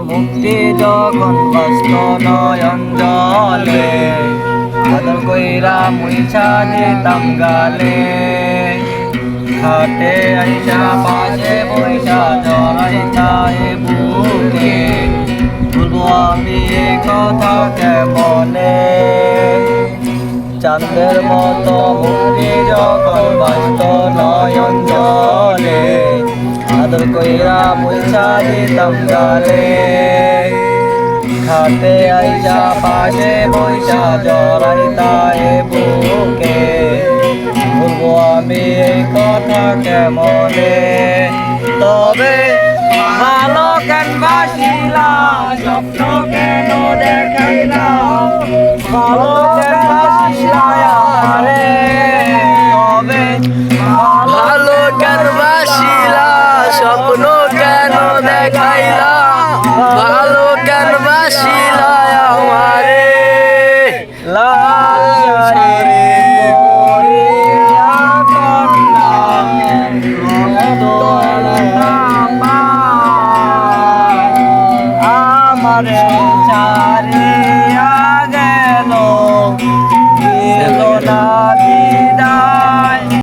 মুক্তি যখন বাস্ত নয়ন জলে আদর কইরা মুইছা দিতাম গালে ঘাটে আইসা পাশে বইসা জড়াইতা এ বুকে বলবো আমি এ কথা কেমনে চাঁদের মতো মুক্তি যখন বাস্ত নয়ন জলে আদর কইরা মুইছা দিতাম গালে ঘাটে আইসা পাশে বইসা জড়াইতা এ বুকে বলবো আমি এই কথা কেমনে তবে ভালো কেন বাসিলা স্বপ্ন কেন দেখাইলা ভালো কেন বাসিলা আমারে তবে ভালো কেন বাসিলা স্বপ্ন কেন দেখাইলা ভালো কেন বাসিলা আমারে লাল শাড়ি পরিয়া কন্যা আমারে চারি